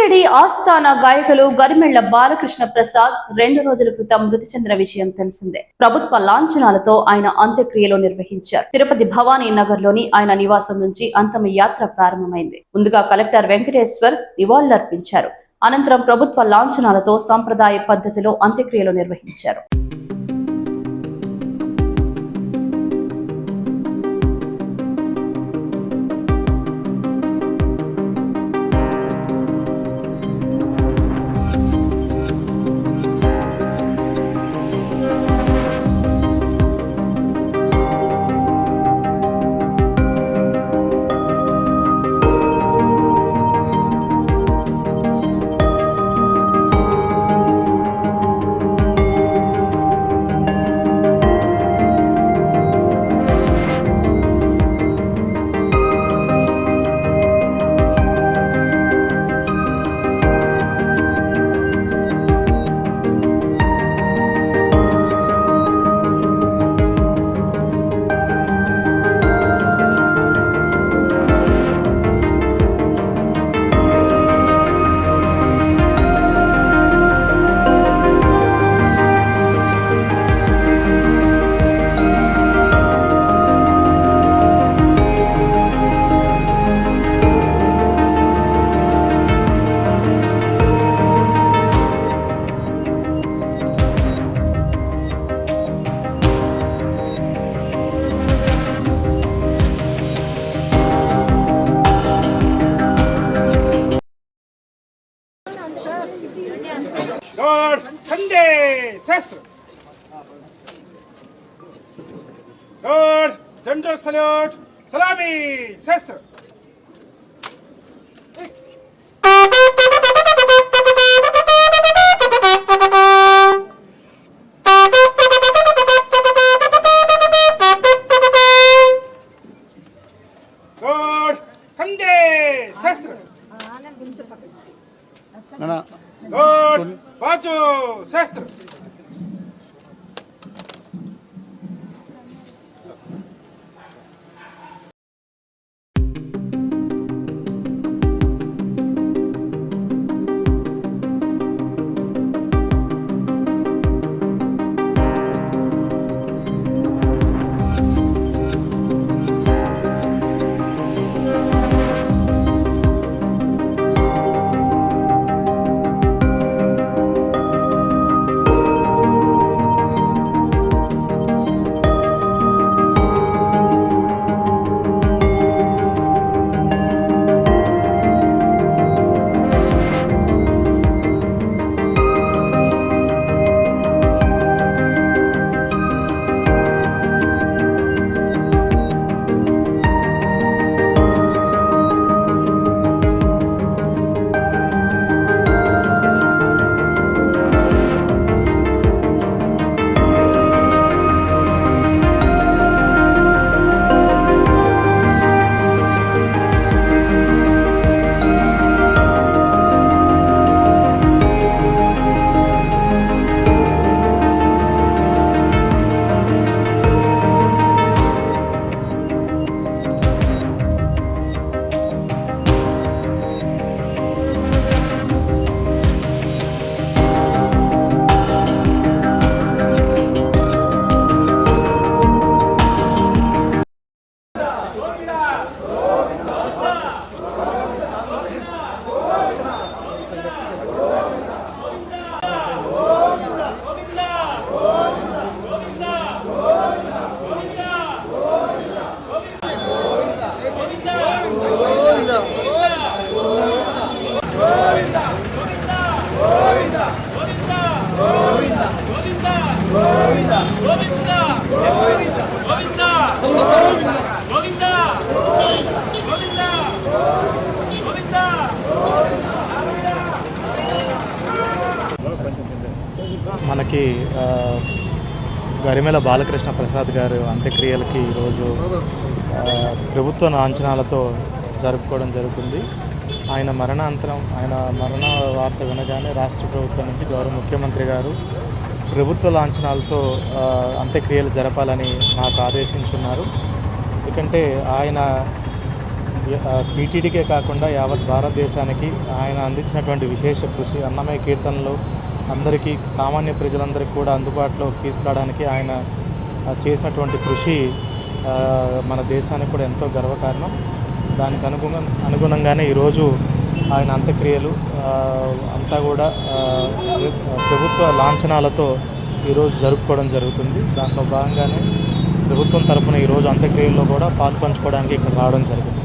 TTD ఆస్థాన గాయకులు గరిమెళ్ల బాలకృష్ణ ప్రసాద్ 2 రోజుల క్రితం మృతి చెందిన విషయం తెలిసిందే. ప్రభుత్వ లాంఛనాలతో ఆయన అంత్యక్రియలు నిర్వహించారు. తిరుపతి భవానీ నగర్ లోని ఆయన నివాసం నుంచి అంతిమ యాత్ర ప్రారంభమైంది. ముందుగా కలెక్టర్ వెంకటేశ్వర్ నివాళులర్పించారు. అనంతరం ప్రభుత్వ లాంఛనాలతో సంప్రదాయ పద్ధతిలో అంత్యక్రియలు నిర్వహించారు. Lord Sunday Sastra. Lord General Salute Salami Sastra. Lord Sunday Sastra. Lord Bajo Sastra. మనకి గరిమెళ్ల బాలకృష్ణ ప్రసాద్ గారు అంత్యక్రియలకి ఈరోజు ప్రభుత్వ లాంఛనాలతో జరుపుకోవడం జరుగుతుంది. ఆయన మరణాంతరం ఆయన మరణ వార్త వినగానే రాష్ట్ర ప్రభుత్వం నుంచి గౌరవ ముఖ్యమంత్రి గారు ప్రభుత్వ లాంఛనాలతో అంత్యక్రియలు జరపాలని నాకు ఆదేశించున్నారు. ఎందుకంటే ఆయన టీటీడీకే కాకుండా యావత్ భారతదేశానికి ఆయన అందించినటువంటి విశేష కృషి, అన్నమయ్య కీర్తనలు అందరికీ, సామాన్య ప్రజలందరికీ కూడా అందుబాటులోకి తీసుకురావడానికి ఆయన చేసినటువంటి కృషి మన దేశానికి కూడా ఎంతో గర్వకారణం. దానికి అనుగుణంగానే ఈరోజు ఆయన అంత్యక్రియలు అంతా కూడా ప్రభుత్వ లాంఛనాలతో ఈరోజు జరుపుకోవడం జరుగుతుంది. దాంట్లో భాగంగానే ప్రభుత్వం తరపున ఈరోజు అంత్యక్రియల్లో కూడా పాల్పంచుకోవడానికి ఇక్కడ రావడం జరిగింది.